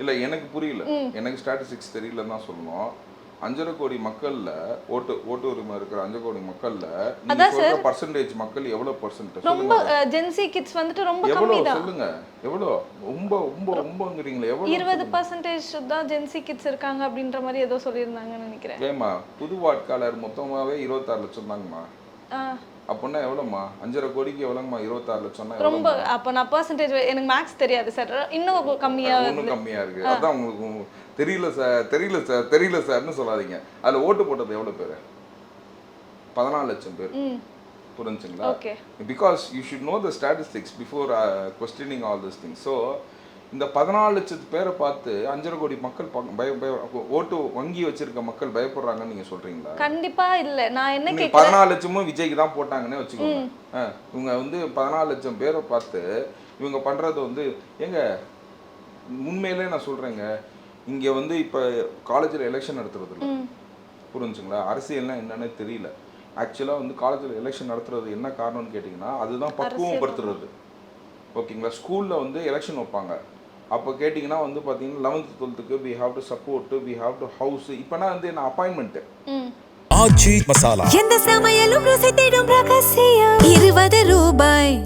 இல்ல எனக்கு புரியல. எனக்கு ஸ்டாட்டிஸ்டிக்ஸ் தெரியலன்னு தான் சொல்லணும். 5.5 கோடி மக்கள்ல ஓட்டு உரிமை இருக்கிற 5 கோடி மக்கள்ல நீங்க சொல்ற பெர்சன்டேஜ் மக்கள் எவ்வளவு பெர்சன்ட் ரொம்ப ஜென்சி கிட்ஸ் வந்துட்டு ரொம்ப கம்மி தான். சொல்லுங்க எவ்வளவு ரொம்பங்கறீங்களே எவ்வளவு 20% தான் ஜென்சி கிட்ஸ் இருக்காங்க அப்படின்ற மாதிரி ஏதோ சொல்லிருந்தாங்கன்னு நினைக்கிறேன். ஏமா புது வாட்காலர் மொத்தமாவே 26 லட்சம் தாங்கம்மா. அப்பனா எவ்வளவுமா 5.5 கோடிக்கு எவ்வளவுமா 26 லட்சம்னா ரொம்ப அப்ப நான் பெர்சன்டேஜ் எனக்கு மேக்ஸ் தெரியாது சார். இன்னும் கம்மியா இருக்கு. அதான் உங்களுக்கு தெரியல சார்னு சொல்லாதீங்க. அதுல ஓட்டு போட்டது எவ்வளவு பேர்? 14 லட்சம் பேர். புரிஞ்சுங்களா? Because you should know the statistics before questioning all these things. So இந்த 14 லட்சம் பேரை பார்த்து 5.5 கோடி மக்கள் ஓட்டு வங்கி வச்சிருக்க மக்கள் பயப்படுறாங்கன்னு நீங்க சொல்றீங்களா? கண்டிப்பா இல்ல. நான் என்ன கேக்குறேன் 14 லட்சமும் விஜய்க்கு தான் போட்டாங்கன்னு வச்சுக்கோங்க. இவங்க வந்து 14 லட்சம் பேரை பார்த்து இவங்க பண்றது வந்து ஏங்க உண்மையிலே நான் சொல்றேங்க. இங்க வந்து இப்ப காலேஜ்ல எலெக்ஷன் நடத்துறது இல்ல. புரிஞ்சுங்களா? அரசியல்னா என்னன்னே தெரியல. ஆக்சுவலா வந்து காலேஜ்ல எலெக்ஷன் நடத்துறது என்ன காரணம்னு கேட்டீங்கன்னா அதுதான் பக்குவப்படுத்துறது. ஓகேங்களா? ஸ்கூல்ல வந்து எலெக்ஷன் வைப்பாங்க. அப்போ கேட்டிங்கன்னா வந்து பார்த்தீங்கன்னா 11th 12th we have to support, we have to house. இப்போனா வந்து என்ன அப்பாயின்மெண்ட் ஆச்சி மசாலா எந்த சமையலும் ருசி தேடும் ரகசியம் 20 ரூபாய்